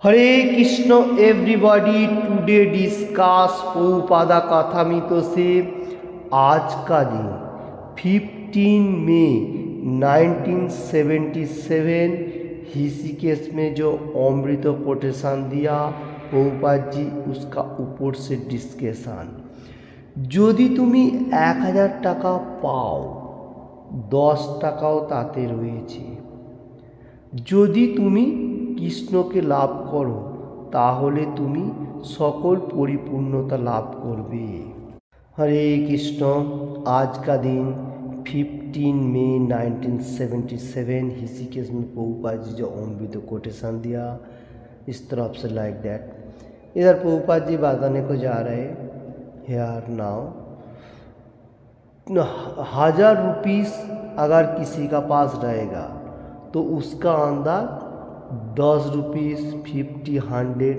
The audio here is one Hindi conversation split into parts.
हरे Krishna everybody, today discuss Prabhupada Kathamrita से आज का दिन 15 मई 1977 ऋषिकेश में जो अमृत कोटेशन दिया प्रभुपाद जी, उसका ऊपर से डिस्कशन। यदि तुमी 1000 टाका पाओ 10 টাকাও তাতে রয়েছে। যদি তুমি কৃষ্ণকে লাভ করো তাহলে তুমি সকল পরিপূর্ণতা লাভ করবে। हरे कृष्ण। आज का दिन 15 मई 1977 ऋषिकेश में प्रभुपाद जी जो अमृत कोटेशन दिया, इस तरफ से लाइक दैट। इधर प्रभुपाद जी बताने को जा रहे हेयर नाउ 1000 रुपीस अगर किसी का पास रहेगा तो उसका अंदर 10 रुपीस 50 100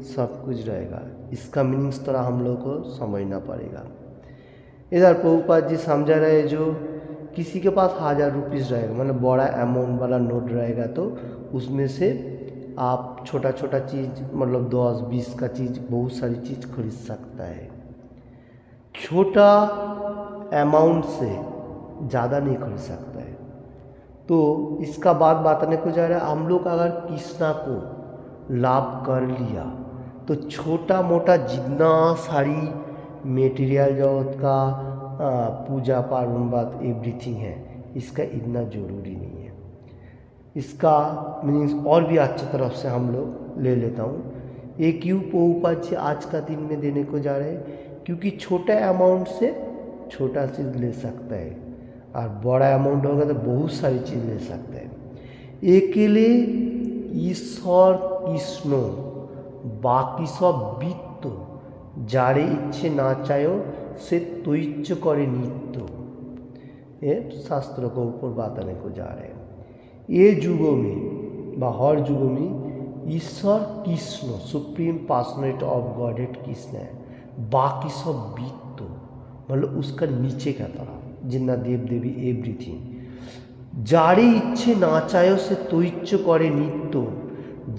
सब कुछ रहेगा। इसका मीनिंग्स तरह हम लोग को समझना पड़ेगा। इधर प्रभुपाद जी समझा रहे, जो किसी के पास 1000 रुपीस रहेगा मतलब बड़ा अमाउंट वाला नोट रहेगा तो उसमें से आप छोटा छोटा चीज़ मतलब 10-20 का चीज़ बहुत सारी चीज़ खरीद सकता है। छोटा अमाउंट से ज़्यादा नहीं खरीद सकता है। तो इसका बात बताने को जा रहा है, हम लोग अगर कृष्णा को लाभ कर लिया तो छोटा मोटा जितना सारी मेटीरियल जगत का पूजा पार्वण बात एवरीथिंग है, इसका इतना ज़रूरी नहीं है। इसका मीनिंग्स और भी अच्छी तरफ से हम लोग ले लेता हूँ। ये क्यों प्रभुपाद जी आज का दिन में देने को जा रहे हैं, क्योंकि छोटा अमाउंट से छोटा चीज़ ले सकता है और बड़ा अमाउंट होगा तो बहुत सारी चीज़ ले सकते हैं। अकेले ईश्वर कृष्ण बाकी सब वित्त जारे इच्छे ना चाहो से तैच्छ करे नित्य, ये शास्त्र को ऊपर बताने को जा रहे हैं। ये युगों में व हर युगों में ईश्वर Krishna supreme personality of godhead Krishna है, बाकी सब वित्त मतलब उसका नीचे का तरह जिन्ना देव देवी एवरीथिंग जारे इच्छे ना चाहो से तैच्छ करे नित्य,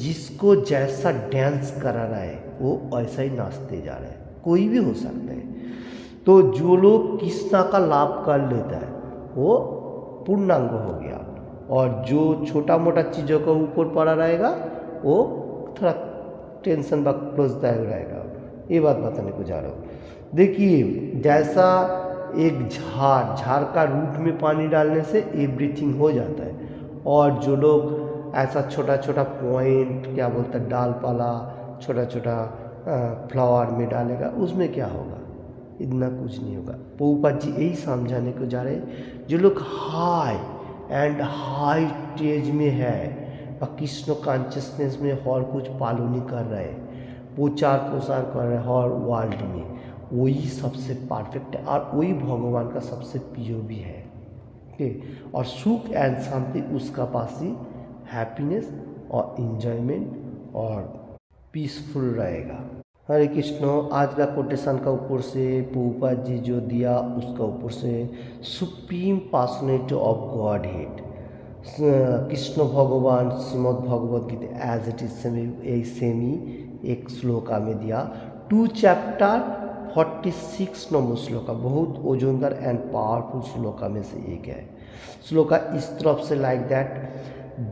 जिसको जैसा डांस करा रहा है वो ऐसा ही नाचते जा रहा है, कोई भी हो सकता है। तो जो लोग कृष्णा का लाभ कर लेता है वो पूर्णांग हो गया, और जो छोटा मोटा चीज़ों का ऊपर पड़ा रहेगा वो थोड़ा टेंशन व क्लोजदायक रहेगा। ये बात बताने को जा रहा हूँ। देखिए, जैसा एक झाड़ का रूट में पानी डालने से एवरीथिंग हो जाता है, और जो लोग ऐसा छोटा छोटा पॉइंट क्या बोलते हैं डालपाला छोटा छोटा फ्लावर में डालेगा, उसमें क्या होगा, इतना कुछ नहीं होगा। प्रभुपाद जी यही समझाने को जा रहे हैं, जो लोग हाई एंड हाई स्टेज में है और कृष्ण कॉन्शियसनेस में हर कुछ पालनी कर रहे हैं, प्रचार प्रसार कर रहे हैं हर वर्ल्ड में, वही सबसे परफेक्ट है और वही भगवान का सबसे प्रिय भी है। ठीक, और सुख एंड शांति उसका पास ही हैप्पीनेस और इंजॉयमेंट और पीसफुल रहेगा। हरे कृष्ण। आज का कोटेशन का ऊपर से प्रभुपाद जी जो दिया उसका ऊपर से supreme personality of godhead Krishna भगवान Shrimad Bhagavad Gita as it is same ही एक श्लोका में दिया। 2 चैप्टर 46 नंबर श्लोका, बहुत ओजनदार एंड पावरफुल श्लोका में से एक है। श्लोका इस तरफ से लाइक दैट,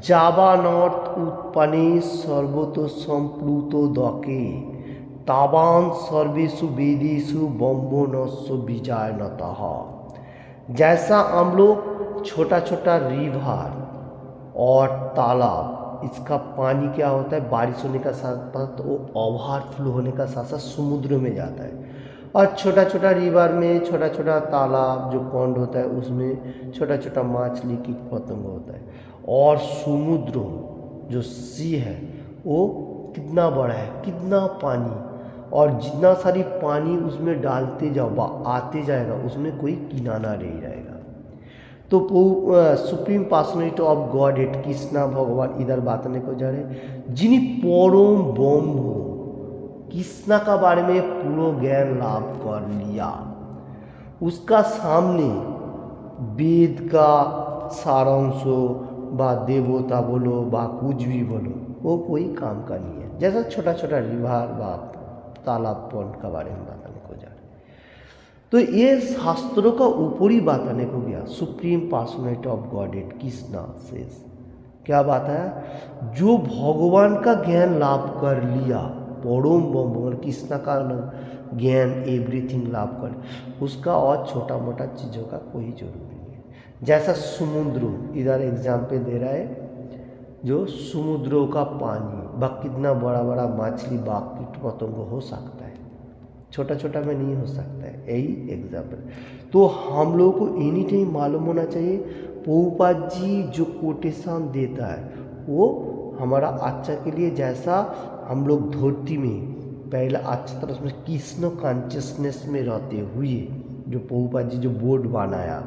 जावानर्थ उत्पन्ने सर्वतो संप्लुतो दके तावान सर्वेषु वेदेषु ब्रह्मणस्व बीजायनतः। जैसा हम लोग छोटा छोटा रिवर और तालाब, इसका पानी क्या होता है, बारिश होने का साथ साथ वो ओवरफ्लो होने का साथ साथ समुद्र में जाता है, और छोटा छोटा रिवर में छोटा छोटा तालाब जो पॉन्ड होता है उसमें छोटा छोटा मछली कीट पतंग होता है, और समुद्र जो सी है वो कितना बड़ा है, कितना पानी, और जितना सारी पानी उसमें डालते जाओ आते जाएगा उसमें कोई किनारा नहीं रहेगा। तो supreme personality of godhead Krishna भगवान इधर बताने को जा रहे हैं, जिन्हें परम ब्रह्म कृष्णा का बारे में पूरा ज्ञान लाभ कर लिया, उसका सामने वेद का सारांश बा देवता बोलो बा कुछ भी बोलो, वो कोई काम का नहीं है। जैसा छोटा छोटा रिवर व तालाब पॉन्ड का बारे में बताने को जा रहे हैं। तो ये शास्त्रों का ऊपरी बात आने को गया। Supreme personality of godhead Krishna says, क्या बात है, जो भगवान का ज्ञान लाभ कर लिया, परम ब्रह्म कृष्णा का ज्ञान एवरीथिंग लाभ कर, उसका और छोटा मोटा चीज़ों का कोई जरूरी नहीं है। जैसा समुद्र, इधर एग्जाम्पल दे रहा है, जो समुद्रों का पानी व कितना बड़ा बड़ा मछली बाघ कीट पतंग हो सकता है, छोटा छोटा में नहीं हो सकता है, यही एग्जाम्पल। तो हम लोगों को एनी टाइम मालूम होना चाहिए, प्रभुपाद जी जो कोटेशन देता है वो हमारा अच्छा के लिए। जैसा हम लोग धरती में पहले अच्छा तरह से कृष्ण कॉन्शियसनेस में रहते हुए, जो प्रभुपाद जी जो बोर्ड बनाया,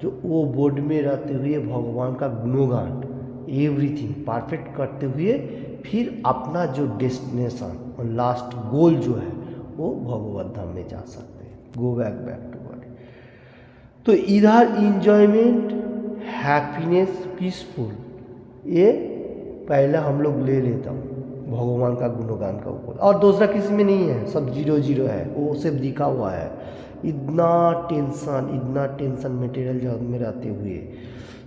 जो वो बोर्ड में रहते हुए भगवान का गुणगान एवरीथिंग परफेक्ट करते हुए, फिर अपना जो डेस्टिनेशन और लास्ट गोल जो है वो भगवत धाम में जा सकते हैं, गो बैक टू गॉड। तो इधर इंजॉयमेंट, हैप्पीनेस, पीसफुल, ये पहले हम लोग ले लेता हूँ भगवान का गुणगान का ऊपर, और दूसरा किसी में नहीं है, सब 0-0 है, वो सिर्फ दिखा हुआ है। इतना टेंशन मटेरियल जगत में रहते हुए,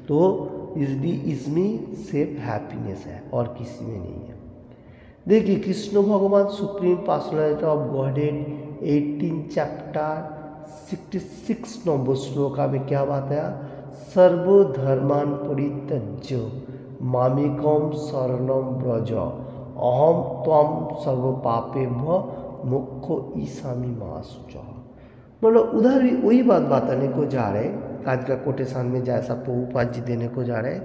तो इसलिए इसमें सिर्फ हैप्पीनेस है और किसी में नहीं है। देखिए कृष्ण भगवान supreme personality of godhead 18 chapter 66 number shloka में क्या बात है, सर्वधर्मान परित्यज्य मामेकम शरणम व्रज अहम त्वं सर्व पापेभ्यो मोक्षो ईशामी मा शुचः। मतलब उधर भी वही बात बताने को जा रहे हैं। आज का कोटेशन में जैसा प्रभुपाद जी देने को जा रहे हैं,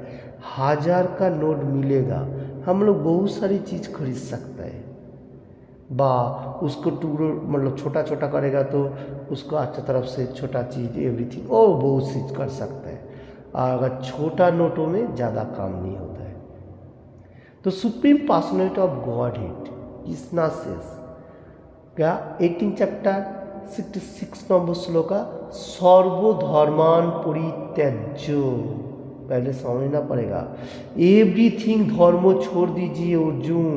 1000 का नोट मिलेगा, हम लोग बहुत सारी चीज़ खरीद सकते हैं, बा उसको टुकड़ो मतलब छोटा छोटा करेगा तो उसको अच्छा तरफ से छोटा चीज़ एवरीथिंग और बहुत चीज़ कर सकते हैं। अगर छोटा नोटों में ज़्यादा काम नहीं होता है। तो supreme personality of godhead Krishna says, क्या 18 चैप्टर 66 नंबर श्लोका, सर्वधर्मान परित्यज्य, पहले समझना पड़ेगा, एवरीथिंग धर्म छोड़ दीजिए अर्जुन,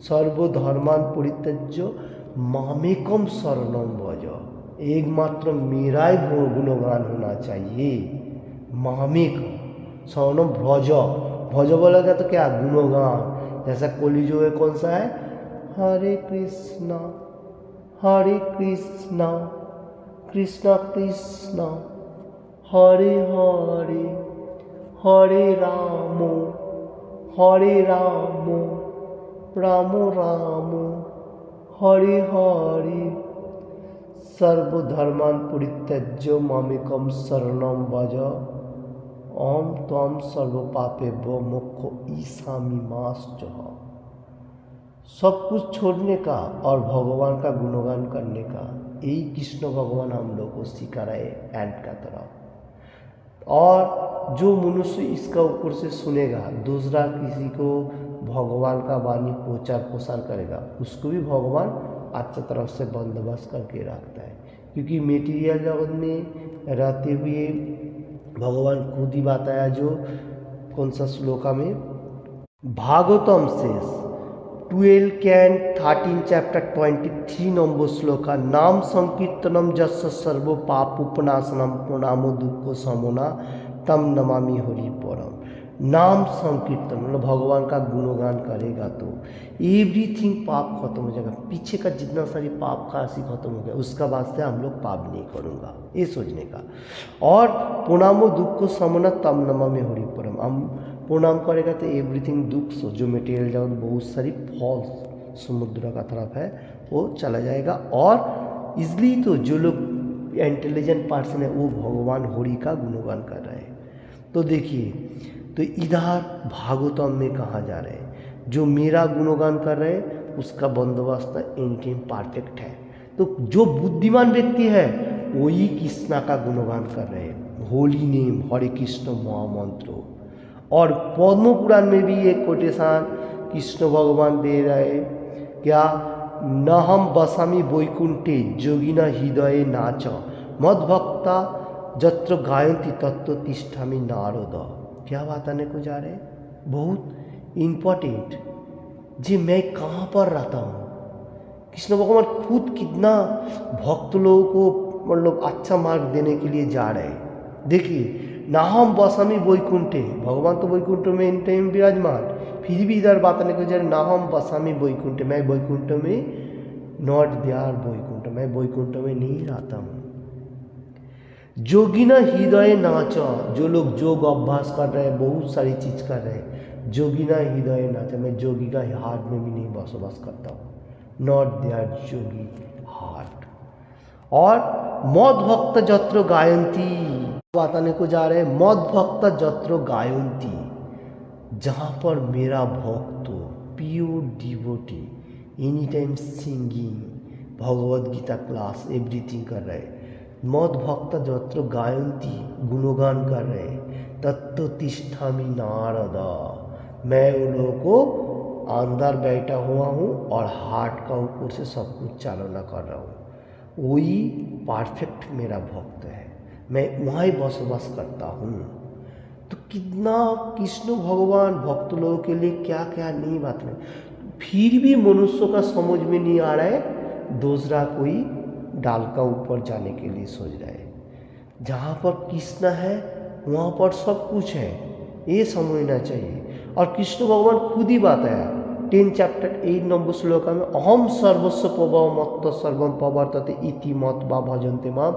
सर्वधर्मान परित्यज्य मामेकम शरणम व्रज, एकमात्र मेरा ही गुणगान होना चाहिए, मामेकम शरणम व्रज, भज बोलेगा तो क्या गुणगान। जैसा कलिजुग है कौन सा है, हरे कृष्णा कृष्णा कृष्णा हरे हरे, हरे राम राम राम हरे हरे, सर्वधर्मान परित्यज्य मामेकम शरणम व्रज अहम त्वं सर्व पापेभ्यो मोक्षो ईशामी मा शुचः। सब कुछ छोड़ने का और भगवान का गुणगान करने का, यही कृष्ण भगवान हम लोग को सिखा रहे एंड का तरफ। और जो मनुष्य इसका ऊपर से सुनेगा, दूसरा किसी को भगवान का वाणी प्रचार प्रसार करेगा, उसको भी भगवान अच्छा तरफ से बंदोबस्त करके रखता है। क्योंकि मेटीरियल जगत में रहते हुए भगवान खुद ही बताया, जो कौन सा श्लोका में, भागवतम शेष 12 चैप्टर 23 नंबर श्लोका, नाम संकीर्तनम जस्य सर्व पापोपनाशनम प्रणामो दुःखो समोना तम नमामि हरि परम। नाम संकीर्तन मतलब भगवान का गुणगान करेगा तो एवरीथिंग पाप खत्म हो जाएगा, पीछे का जितना सारी पाप का राशि खत्म हो गया, उसका बाद से हम लोग पाप नहीं करूँगा, ये सोचने का। और प्रणामो दुःखो समोना तम नमामि हरि परम, हम प्रणाम करेगा तो एवरीथिंग दुख सो जो मटेरियल जगत बहुत सारी फॉल्स समुद्र का तरफ है वो चला जाएगा। और इसलिए तो जो लोग इंटेलिजेंट पर्सन है वो भगवान हरि का गुणगान कर रहे हैं। तो देखिए, तो इधर भागवतम में कहा जा रहे हैं, जो मेरा गुणगान कर रहे हैं उसका बंदोबस्त एनीटाइम परफेक्ट है। तो जो बुद्धिमान व्यक्ति है वही कृष्णा का गुणगान कर रहे हैं, होली नेम हरे कृष्ण महामंत्र। और पद्म पुराण में भी एक कोटेशन कृष्ण भगवान दे रहे, क्या, न हम बसामी वैकुंठे जोगिना हृदय नाच मद्भक्ता जत्र गायंती तत्व तिष्ठामि नारद। क्या बात आने को जा रहे हैं, बहुत इम्पोर्टेंट जी मैं कहाँ पर रहता हूँ। कृष्ण भगवान खुद कितना भक्त लोगों को मतलब अच्छा मार्ग देने के लिए जा रहे हैं। देखिए नाहम बसामी वैकुंठे, भगवान तो वैकुंठ में इन टाइम विराजमान, फिर भी इधर बात नहीं कर नाहम बसामी वैकुंठे, मैं वैकुंठ में नॉट देयर वैकुंठ, मैं वैकुंठ में नहीं रहता हूँ। जोगिना हृदय नाचा, जो लोग योग अभ्यास कर रहे हैं, बहुत सारी चीज कर रहे हैं, जोगिना हृदय नाचा, मैं जोगी का हार्ट में भी नहीं बसवास करता हूँ, नॉट देयर जोगी हार्ट। और मद भक्त जत्र गायंती बताने को जा रहे हैं, मद भक्त जत्र गायंती, जहाँ पर मेरा भक्त pure devotee any time singing, Bhagavad Gita class everything कर रहे हैं, मद भक्त जत्र गायंती गुणगान कर रहे हैं, तत्व तिष्ठामि नारदा, मैं उन लोगों को अंदर बैठा हुआ हूँ और हार्ट का ऊपर से सब कुछ चालना कर रहा हूँ, वही परफेक्ट मेरा भक्त है, मैं वहाँ बसवास करता हूँ। तो कितना कृष्ण भगवान भक्त लोगों के लिए क्या क्या नहीं बात है, फिर भी मनुष्य का समझ में नहीं आ रहा है, दूसरा कोई डाल का ऊपर जाने के लिए सोच रहा है। जहाँ पर कृष्ण है वहाँ पर सब कुछ है, ये समझना चाहिए। और कृष्ण भगवान खुद ही बताया 10 चैप्टर 8 नंबर श्लोका में, अहम सर्वस्व प्रभव मत्त सर्वम प्रवर्तते इति मत बा भजन्ते माम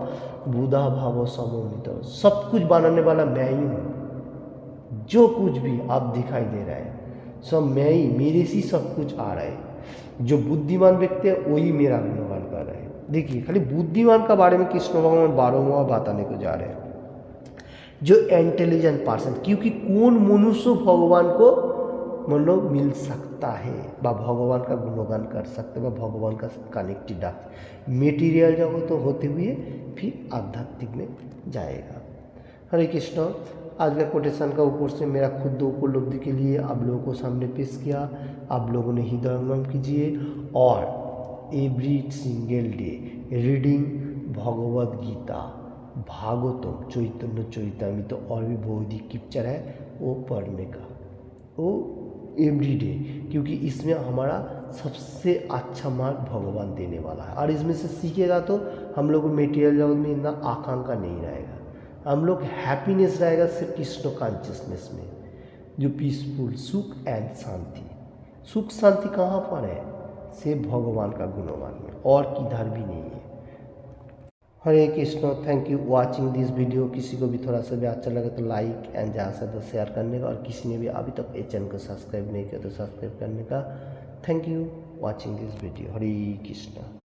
बुधा भाव समोमित, सब कुछ बनाने वाला मैं ही हूँ, जो कुछ भी आप दिखाई दे रहा है सब मैं ही, मेरे से सब कुछ आ रहा है। जो बुद्धिमान व्यक्ति है वही मेरा गुणगान कर रहे हैं। देखिए खाली बुद्धिमान का बारे में कृष्ण भगवान 12वां बताने को जा रहे हैं, जो इंटेलिजेंट पर्सन, क्योंकि कौन मनुष्य भगवान को मतलब मिल सकता है बा भगवान का गुणगान कर सकते हैं, भगवान का कनेक्टेड मेटीरियल जगत तो होते हुए फिर आध्यात्मिक में जाएगा। हरे कृष्ण। आज का कोटेशन का ऊपर से मेरा खुद उपलब्धि के लिए आप लोगों को सामने पेश किया, आप लोगों ने हृदयंगम कीजिए और every single day reading Bhagavad Gita, Bhagavatam, Chaitanya Charitamrita और भी बौद्धिक स्क्रिप्चर है वो पढ़ने का, वो एवरी डे, क्योंकि इसमें हमारा सबसे अच्छा मार्ग भगवान देने वाला है। और इसमें से सीखेगा तो हम लोग को मेटीरियल जगत में इतना आकांक्षा नहीं रहेगा, हम लोग हैप्पीनेस रहेगा सिर्फ कृष्ण कॉन्शियसनेस में, जो पीसफुल सुख एंड शांति। सुख शांति कहाँ पर है? सिर्फ भगवान का गुणगान में, और किधर भी नहीं है। Hare Krishna. Thank you watching this video. किसी को भी थोड़ा सा भी अच्छा लगे तो लाइक एंड ज़्यादा से ज़्यादा शेयर करने का, और किसी ने भी अभी तक ये चैनल को सब्सक्राइब नहीं किया तो सब्सक्राइब करने का। Thank you watching this video. Hare Krishna.